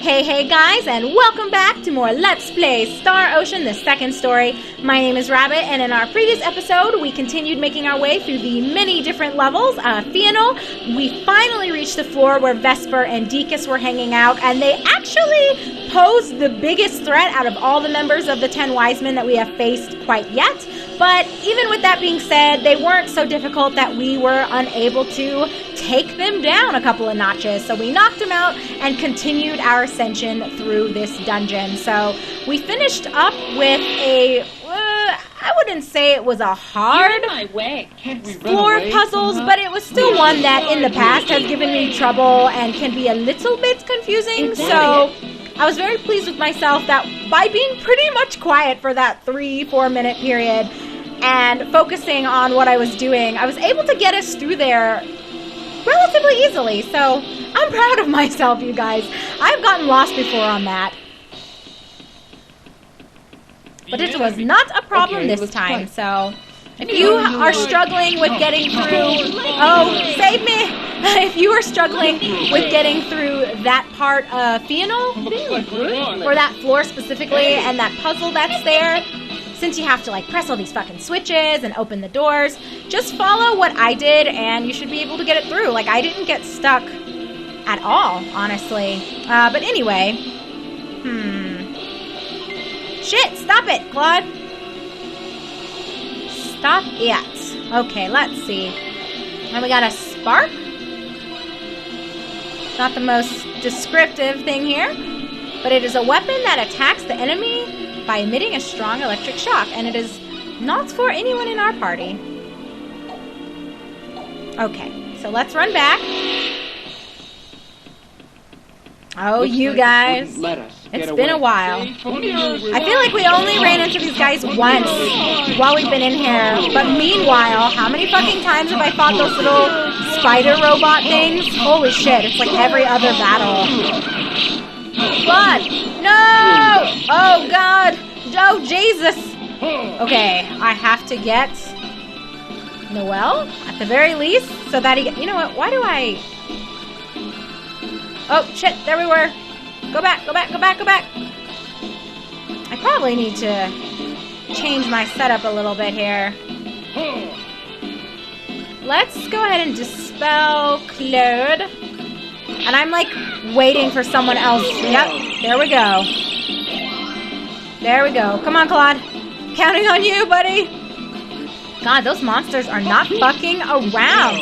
Hey guys, and welcome back to more Let's Play Star Ocean, the second story. My name is Rabbit, and in our previous episode, we continued making our way through the many different levels. Fianal, we finally reached the floor where Vesper and Deacus were hanging out, and they actually posed the biggest threat out of all the members of the 10 Wise Men that we have faced quite yet. But even with that being said, they weren't so difficult that we were unable to take them down a couple of notches. So we knocked them out and continued our ascension through this dungeon. So we finished up with a, I wouldn't say it was a hard floor puzzles, but it was still one that in the past has given me trouble and can be a little bit confusing. So I was very pleased with myself that by being pretty much quiet for that 3-4 minute period and focusing on what I was doing, I was able to get us through there relatively easily. So I'm proud of myself, you guys. I've gotten lost before on that. But it was not a problem this time, so if you are struggling with getting through... Oh, save me! If you are struggling with getting through that part of Fianal, or that floor specifically, and that puzzle that's there, since you have to like press all these fucking switches and open the doors, just follow what I did and you should be able to get it through. Like, I didn't get stuck at all, honestly. But anyway, shit, stop it, Claude. Stop it. Okay, let's see. And we got a spark. Not the most descriptive thing here, but it is a weapon that attacks the enemy by emitting a strong electric shock, and it is not for anyone in our party. Okay, so let's run back. Oh, you guys. It's been a while. I feel like we only ran into these guys once while we've been in here. But meanwhile, how many fucking times have I fought those little spider robot things? Holy shit, it's like every other battle. God! No! Oh, God! Oh, Jesus! Okay, I have to get Noel, at the very least, so that he... You know what? Why do I... Oh, shit, there we were. Go back, go back, go back, go back. I probably need to change my setup a little bit here. Let's go ahead and dispel Claude. And I'm like waiting for someone else. Yep, there we go. There we go. Come on, Claude. Counting on you, buddy. God, those monsters are not fucking around.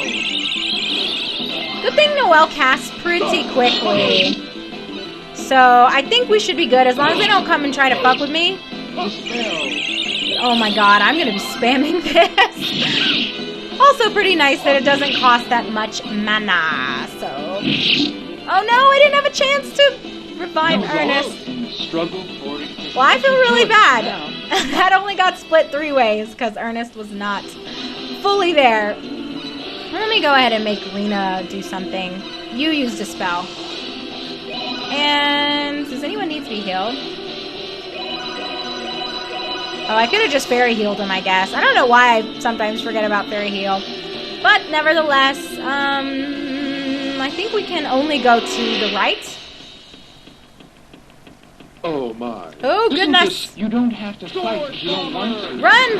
Good thing Noel casts pretty quickly. So, I think we should be good as long as they don't come and try to fuck with me. Oh my god, I'm going to be spamming this. Also pretty nice that it doesn't cost that much mana, so... Oh no, I didn't have a chance to revive Ernest. Well, I feel really bad. That only got split 3 ways because Ernest was not fully there. Let me go ahead and make Rena do something. You used a spell. And does anyone need to be healed? Oh, I could have just fairy healed him, I guess. I don't know why I sometimes forget about fairy heal. But nevertheless, I think we can only go to the right. Oh my. Oh, goodness. You don't have to fight if you don't want to. Run!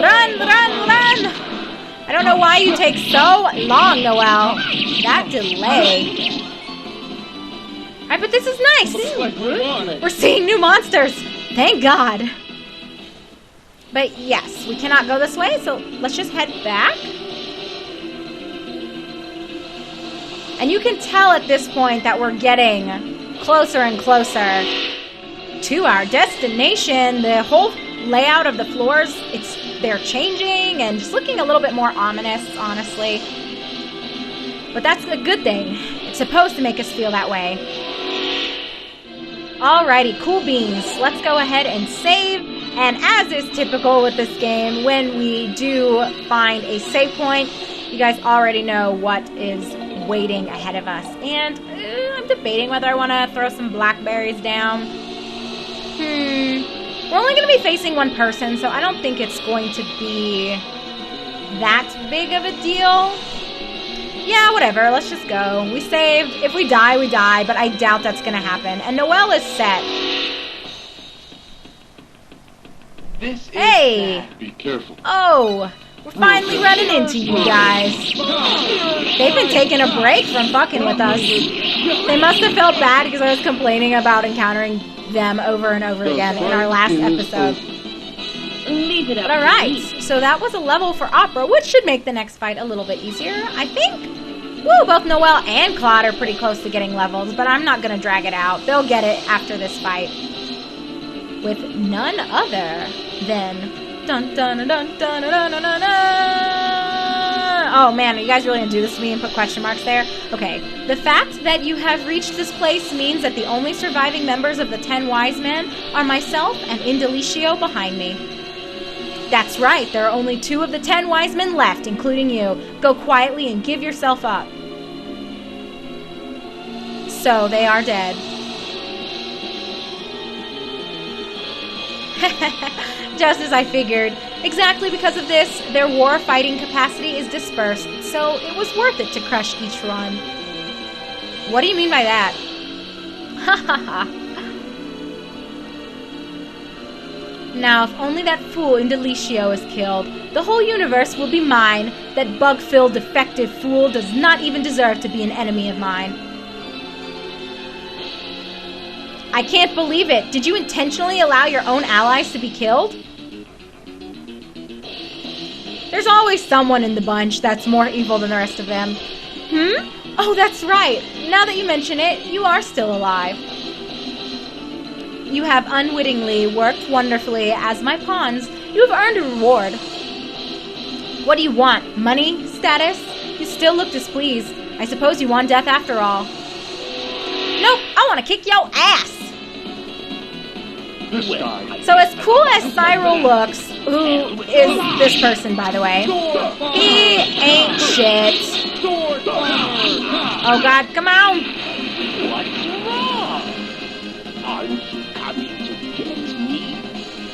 Run, run, run! I don't know why you take so long, Noel. That delay. Alright, but this is nice. We're seeing new monsters. Thank God. But yes, we cannot go this way, so let's just head back. And you can tell at this point that we're getting closer and closer to our destination. The whole layout of the floors, they're changing and just looking a little bit more ominous, honestly. But that's a good thing. It's supposed to make us feel that way. Alrighty, cool beans. Let's go ahead and save. And as is typical with this game, when we do find a save point, you guys already know what is waiting ahead of us. And I'm debating whether I want to throw some blackberries down. We're only going to be facing one person, so I don't think it's going to be that big of a deal. Yeah, whatever. Let's just go. We saved. If we die, we die, but I doubt that's going to happen. And Noel is set. This is Hey! bad. Be careful. Oh, we're finally running into you guys. They've been taking a break from fucking with us. They must have felt bad because I was complaining about encountering them over and over again in our last episode. Leave it up. But alright, so that was a level for Opera, which should make the next fight a little bit easier, I think. Woo, both Noel and Claude are pretty close to getting levels, but I'm not going to drag it out. They'll get it after this fight. With none other than... Dun, dun, dun, dun, dun, dun, dun, dun, dun. Oh man, are you guys really going to do this to me and put question marks there? Okay, the fact that you have reached this place means that the only surviving members of the 10 Wise Men are myself and Indalecio behind me. That's right, there are only 2 of the 10 Wise Men left, including you. Go quietly and give yourself up. So, they are dead. Just as I figured. Exactly because of this, their war-fighting capacity is dispersed, so it was worth it to crush each one. What do you mean by that? Ha ha ha. Now, if only that fool Indalecio is killed, the whole universe will be mine. That bug-filled, defective fool does not even deserve to be an enemy of mine. I can't believe it. Did you intentionally allow your own allies to be killed? There's always someone in the bunch that's more evil than the rest of them. Oh, that's right. Now that you mention it, you are still alive. You have unwittingly worked wonderfully as my pawns. You have earned a reward. What do you want? Money? Status? You still look displeased. I suppose you want death after all. Nope, I want to kick your ass. This guy. So as cool as Cyril looks, who is this person, by the way, he ain't shit. Oh God, come on. What's wrong? Aren't you coming to get me?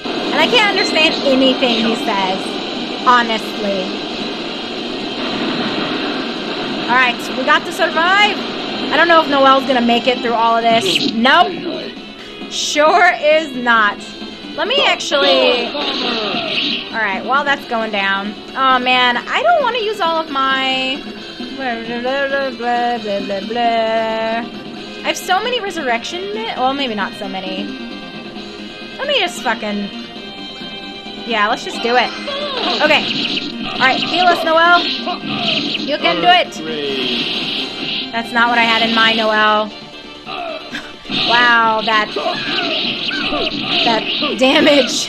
And I can't understand anything he says, honestly. Alright, we got to survive. I don't know if Noel's gonna make it through all of this. Nope. Sure is not. Let me actually... Alright, while that's going down. Oh man, I don't want to use all of my... Blah, blah, blah, blah, blah, blah. I have so many resurrection... Well, maybe not so many. Let me just fucking... Yeah, let's just do it. Okay. Alright, heal us, Noel. You can do it. That's not what I had in mind, Noel. Wow, that damage.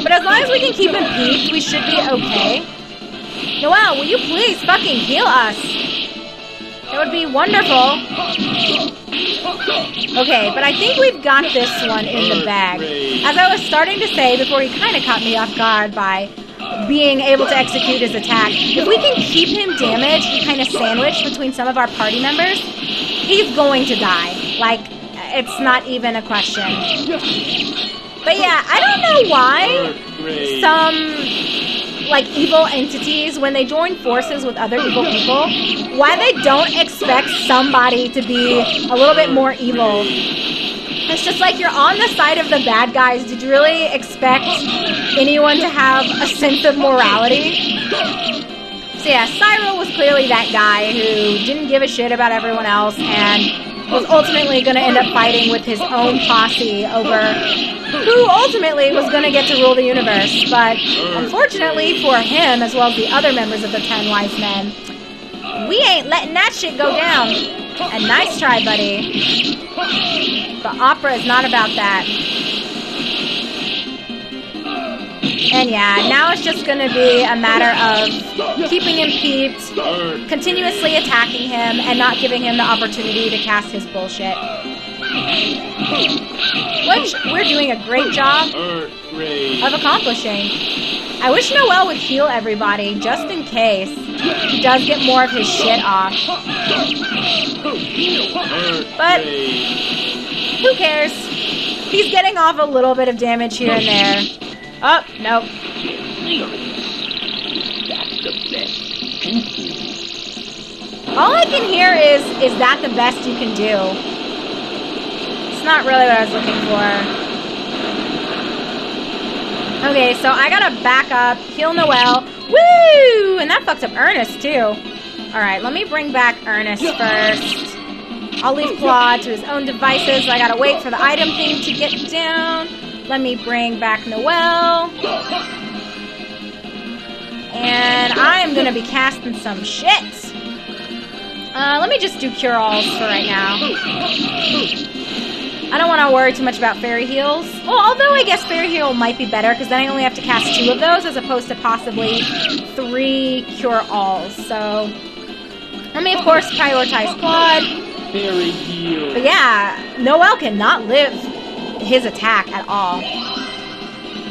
But as long as we can keep him peaked, we should be okay. Noel, will you please fucking heal us? That would be wonderful. Okay, but I think we've got this one in the bag. As I was starting to say before he kind of caught me off guard by being able to execute his attack, if we can keep him damaged and kind of sandwiched between some of our party members, he's going to die. Like, it's not even a question. But yeah, I don't know why some, like, evil entities, when they join forces with other evil people, why they don't expect somebody to be a little bit more evil. It's just like, you're on the side of the bad guys. Did you really expect anyone to have a sense of morality? So yeah, Cyril was clearly that guy who didn't give a shit about everyone else and was ultimately going to end up fighting with his own posse over who ultimately was going to get to rule the universe. But unfortunately for him, as well as the other members of the 10 Wise Men, we ain't letting that shit go down. And nice try, buddy. But Opera is not about that. And yeah, now it's just going to be a matter of keeping him peeved, continuously attacking him, and not giving him the opportunity to cast his bullshit. Which we're doing a great job of accomplishing. I wish Noel would heal everybody, just in case he does get more of his shit off. But who cares? He's getting off a little bit of damage here and there. Oh, nope. That's the best. All I can hear is that the best you can do? It's not really what I was looking for. Okay, so I gotta back up, heal Noel. Woo! And that fucked up Ernest, too. Alright, let me bring back Ernest first. I'll leave Claude to his own devices. I gotta wait for the item thing to get down. Let me bring back Noel. And I am gonna be casting some shit. Let me just do cure-alls for right now. I don't want to worry too much about fairy heals. Well, although I guess fairy heal might be better, because then I only have to cast 2 of those as opposed to possibly 3 cure-alls. So, let me, of course, prioritize Claude. Fairy heal. But yeah, Noel cannot live his attack at all.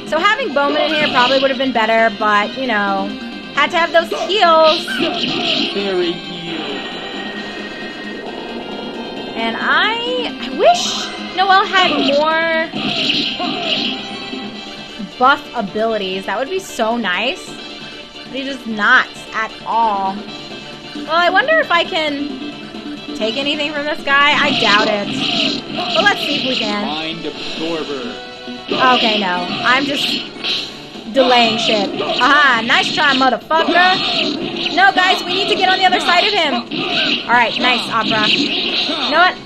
So having Bowman in here probably would have been better, but, you know, had to have those heals. Fairy heal. And I wish Noel had more buff abilities. That would be so nice. But he does not at all. Well, I wonder if I can take anything from this guy. I doubt it. But let's see if we can. Mind absorber. Okay, no. I'm just delaying shit. Aha, nice try, motherfucker. No, guys, we need to get on the other side of him. Alright, nice, Opera. You know what?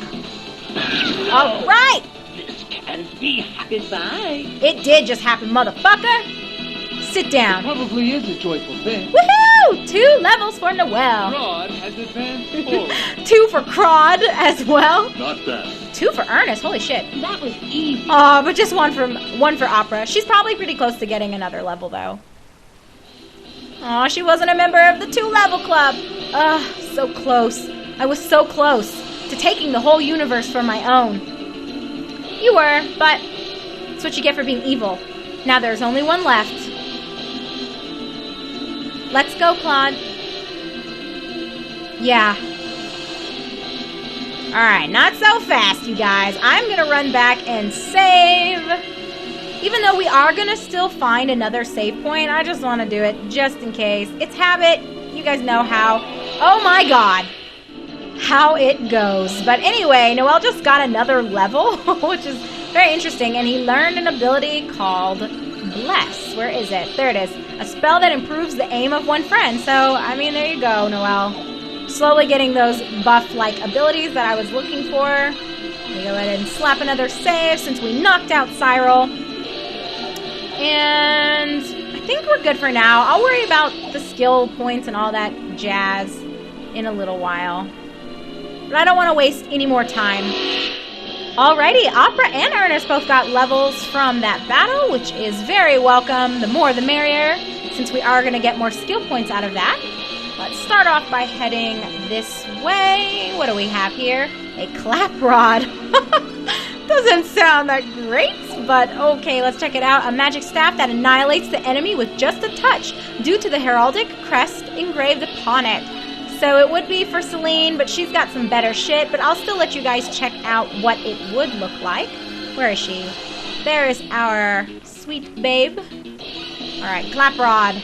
Alright! This can't be. Goodbye. It did just happen, motherfucker. Sit down. Probably is a joyful thing. Woohoo! 2 levels for Noel. Rod has advanced forward. 2 for Crod as well. Not bad. 2 for Ernest. Holy shit. That was easy. Oh, but just one for Opera. She's probably pretty close to getting another level, though. Oh, she wasn't a member of the 2-level club. Ugh, so close. I was so close to taking the whole universe for my own. You were, but it's what you get for being evil. Now there's only one left. Let's go, Claude. Yeah. Alright, not so fast, you guys. I'm gonna run back and save. Even though we are gonna still find another save point, I just want to do it just in case. It's habit. You guys know how. Oh my god. How it goes. But anyway, Noel just got another level, which is very interesting, and he learned an ability called Bless. Where is it? There it is. A spell that improves the aim of one friend. So, I mean, there you go, Noel. Slowly getting those buff-like abilities that I was looking for. Let me go ahead and slap another save since we knocked out Cyril. And I think we're good for now. I'll worry about the skill points and all that jazz in a little while. But I don't want to waste any more time. Alrighty, Opera and Ernest both got levels from that battle, which is very welcome. The more the merrier, since we are going to get more skill points out of that. Let's start off by heading this way. What do we have here? A clap rod. Doesn't sound that great, but okay, let's check it out. A magic staff that annihilates the enemy with just a touch due to the heraldic crest engraved upon it. So it would be for Celine, but she's got some better shit, but I'll still let you guys check out what it would look like. Where is she? There is our sweet babe. Alright, clap rod.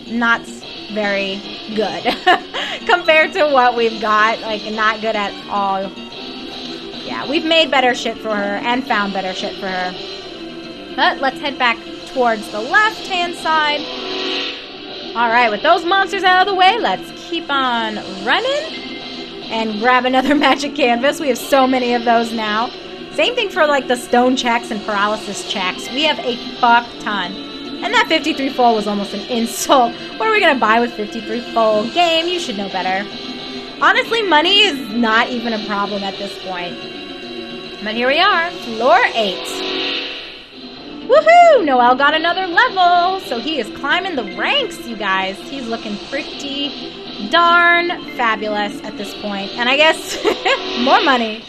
Not very good compared to what we've got. Like, not good at all. Yeah, we've made better shit for her and found better shit for her. But let's head back towards the left-hand side. Alright, with those monsters out of the way, let's keep on running and grab another magic canvas. We have so many of those now. Same thing for like the stone checks and paralysis checks. We have a fuck ton. And that 53 full was almost an insult. What are we going to buy with 53 full? Game, you should know better. Honestly, money is not even a problem at this point. But here we are, floor 8. Woohoo! Noel got another level, so he is climbing the ranks, you guys. He's looking pretty darn fabulous at this point. And I guess more money.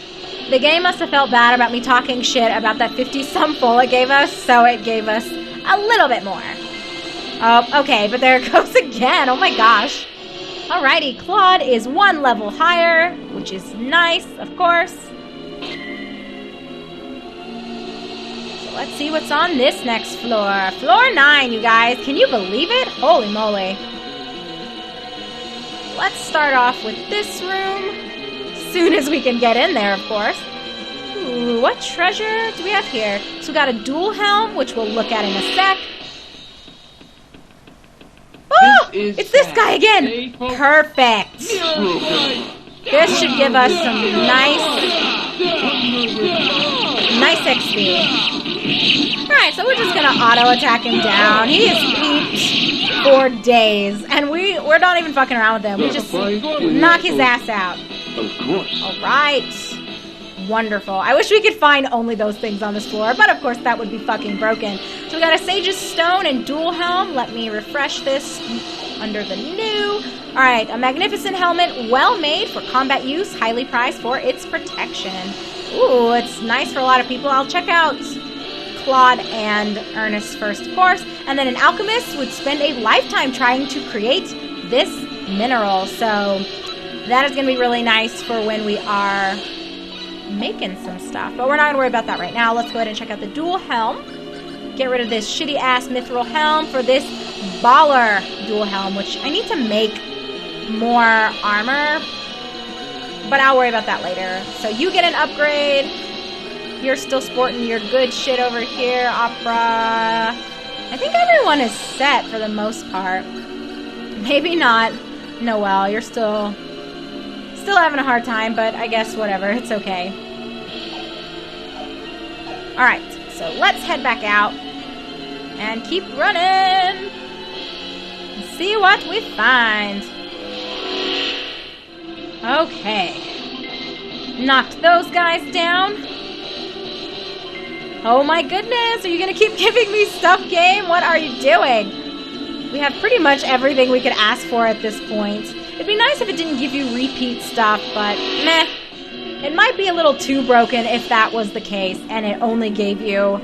The game must have felt bad about me talking shit about that 50-some full it gave us, so it gave us a little bit more. Oh, okay, but there it goes again. Oh my gosh. Alrighty, Claude is 1 level higher, which is nice, of course. Let's see what's on this next floor. Floor 9, you guys. Can you believe it? Holy moly. let's start off with this room. As soon as we can get in there, of course. Ooh, what treasure do we have here? So we got a dual helm, which we'll look at in a sec. Oh, it's this guy again. Perfect. This should give us some nice XP. Alright, so we're just gonna auto attack him down. He is peaked for days, and we're not even fucking around with him. We just knock his ass out. Of course. Alright. Wonderful. I wish we could find only those things on this floor, but of course that would be fucking broken. So we got a Sage's Stone and dual helm. Let me refresh this under the new. Alright, a magnificent helmet, well made for combat use, highly prized for its protection. Ooh, it's nice for a lot of people. I'll check out Claude and Ernest first, of course. And then an alchemist would spend a lifetime trying to create this mineral. So that is going to be really nice for when we are making some stuff. But we're not going to worry about that right now. Let's go ahead and check out the dual helm. Get rid of this shitty-ass mithril helm for this baller dual helm, which I need to make more armor. But I'll worry about that later. So you get an upgrade. You're still sporting your good shit over here, Opera. I think everyone is set for the most part. Maybe not. Noel, you're still having a hard time, but I guess whatever. It's okay. Alright, so let's head back out and keep running and see what we find. Okay. Knocked those guys down. Oh my goodness, are you going to keep giving me stuff, game? What are you doing? We have pretty much everything we could ask for at this point. It'd be nice if it didn't give you repeat stuff, but meh. It might be a little too broken if that was the case, and it only gave you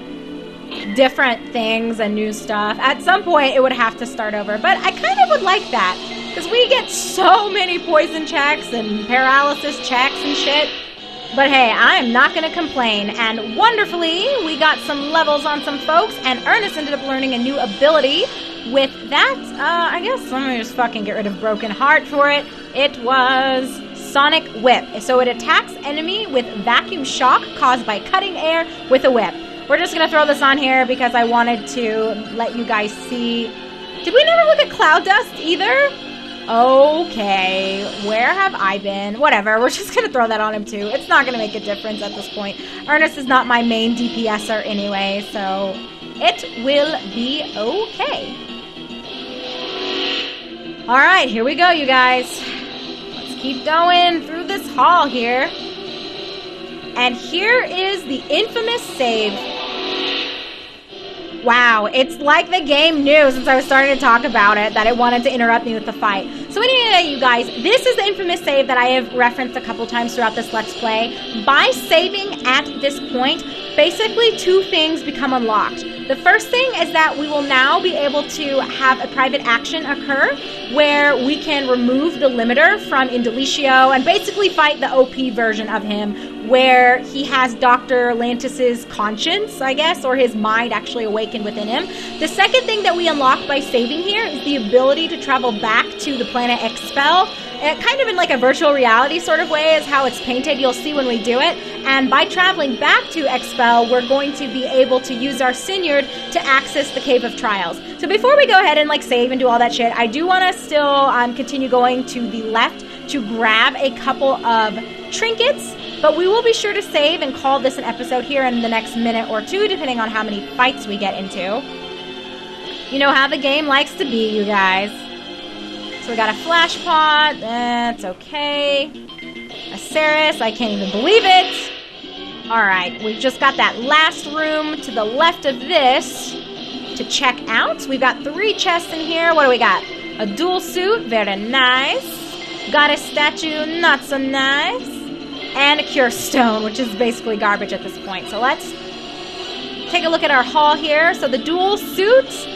different things and new stuff. At some point, it would have to start over, but I kind of would like that, because we get so many poison checks and paralysis checks and shit. But hey, I'm not going to complain, and wonderfully, we got some levels on some folks, and Ernest ended up learning a new ability. With that, I guess let me just fucking get rid of Broken Heart for it. It was Sonic Whip. So it attacks enemy with vacuum shock caused by cutting air with a whip. We're just going to throw this on here because I wanted to let you guys see. Did we never look at Cloud Dust either? Okay, where have I been? Whatever, we're just going to throw that on him too. It's not going to make a difference at this point. Ernest is not my main DPSer anyway, so it will be okay. Alright, here we go, you guys. Let's keep going through this hall here. And here is the infamous save. Wow, it's like the game knew since I was starting to talk about it that it wanted to interrupt me with the fight. So anyway, you guys, this is the infamous save that I have referenced a couple times throughout this Let's Play. By saving at this point, basically two things become unlocked. The first thing is that we will now be able to have a private action occur where we can remove the limiter from Indalecio and basically fight the OP version of him where he has Dr. Lantis's conscience, I guess, or his mind actually awakened within him. The second thing that we unlock by saving here is the ability to travel back to the planet Expel, kind of in like a virtual reality sort of way is how it's painted. You'll see when we do it. And by traveling back to Expel, we're going to be able to use our Sinyard to access the Cave of Trials. So before we go ahead and like save and do all that shit, I do want to still continue going to the left to grab a couple of trinkets. But we will be sure to save and call this an episode here in the next minute or two, depending on how many fights we get into. You know how the game likes to be, you guys. So we got a flash pot. That's okay. A Ceres. I can't even believe it. Alright, we've just got that last room to the left of this to check out. We've got 3 chests in here. What do we got? A dual suit. Very nice. Got a statue. Not so nice. And a cure stone, which is basically garbage at this point. So let's take a look at our haul here. So the dual suit,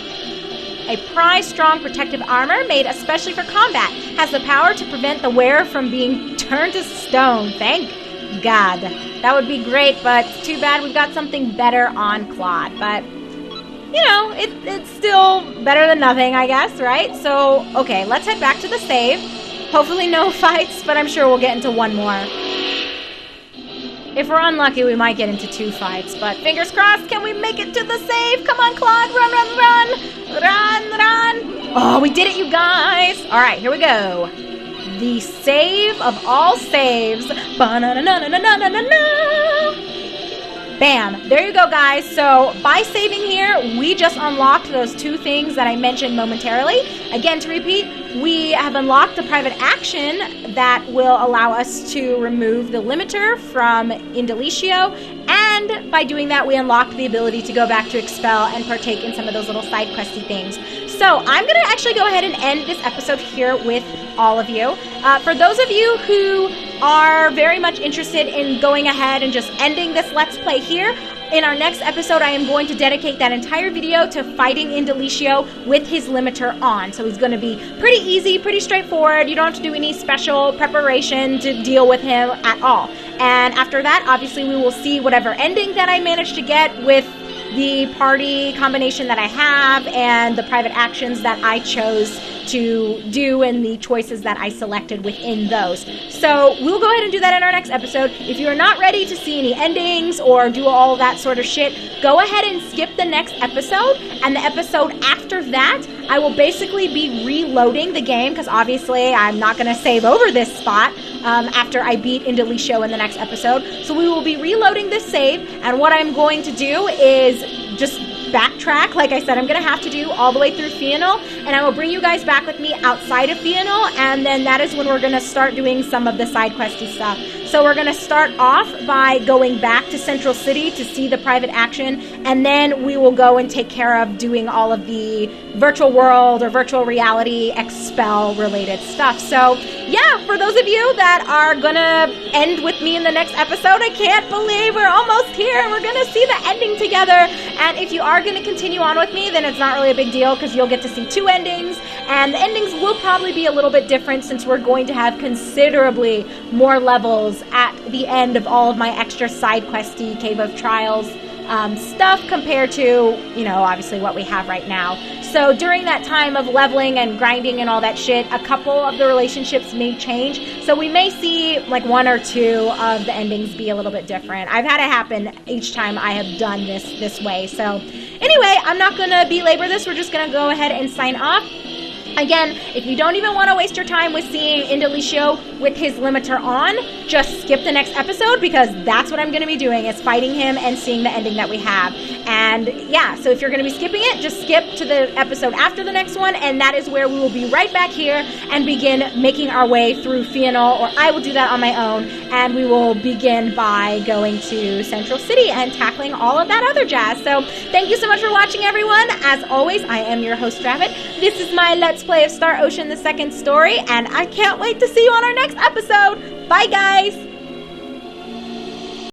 a prized strong protective armor made especially for combat, has the power to prevent the wearer from being turned to stone. Thank God. That would be great, but too bad we've got something better on Claude. But, you know, it's still better than nothing, I guess, right? So, okay, let's head back to the save. Hopefully no fights, but I'm sure we'll get into one more. If we're unlucky, we might get into 2 fights, but fingers crossed, can we make it to the save? Come on, Claude, run, run, run! Run, run! Oh, we did it, you guys! Alright, here we go. The save of all saves. Ba-na-na-na-na-na-na-na! Bam! There you go, guys. So, by saving here, we just unlocked those 2 things that I mentioned momentarily. Again, to repeat, we have unlocked the private action that will allow us to remove the limiter from Indalecio, and by doing that, we unlocked the ability to go back to Expel and partake in some of those little side questy things. So, I'm going to actually go ahead and end this episode here with all of you. For those of you who are very much interested in going ahead and just ending this Let's Play here, in our next episode, I am going to dedicate that entire video to fighting Indalecio with his limiter on. So he's going to be pretty easy, pretty straightforward. You don't have to do any special preparation to deal with him at all. And after that, obviously, we will see whatever ending that I manage to get with the party combination that I have and the private actions that I chose to do and the choices that I selected within those. So we'll go ahead and do that in our next episode. If you're not ready to see any endings or do all that sort of shit, go ahead and skip the next episode, and the episode after that, I will basically be reloading the game, because obviously I'm not going to save over this spot after I beat Indalecio in the next episode. So we will be reloading this save, and what I'm going to do is just backtrack. Like I said, I'm going to have to do all the way through Fianal, and I will bring you guys back with me outside of Fianal, and then that is when we're going to start doing some of the side questy stuff. So we're going to start off by going back to Central City to see the private action, and then we will go and take care of doing all of the virtual world or virtual reality Expel related stuff. So yeah, for those of you that are going to end with me in the next episode, I can't believe we're almost here and we're going to see the ending together. And if you are going to continue on with me, then it's not really a big deal, because you'll get to see 2 endings, and the endings will probably be a little bit different since we're going to have considerably more levels at the end of all of my extra side questy Cave of Trials stuff compared to, you know, obviously what we have right now. So during that time of leveling and grinding and all that shit, a couple of the relationships may change. So we may see like 1 or 2 of the endings be a little bit different. I've had it happen each time I have done this way. So anyway, I'm not going to belabor this. We're just going to go ahead and sign off. Again, if you don't even want to waste your time with seeing Indalecio with his limiter on, just skip the next episode, because that's what I'm going to be doing, is fighting him and seeing the ending that we have. And yeah, so if you're going to be skipping it, just skip to the episode after the next one, and that is where we will be right back here and begin making our way through Fianal, or I will do that on my own, and we will begin by going to Central City and tackling all of that other jazz. So thank you so much for watching, everyone. As always, I am your host, Rabbit. This is my Let's Play of Star Ocean, the second story, and I can't wait to see you on our next episode. Bye, guys!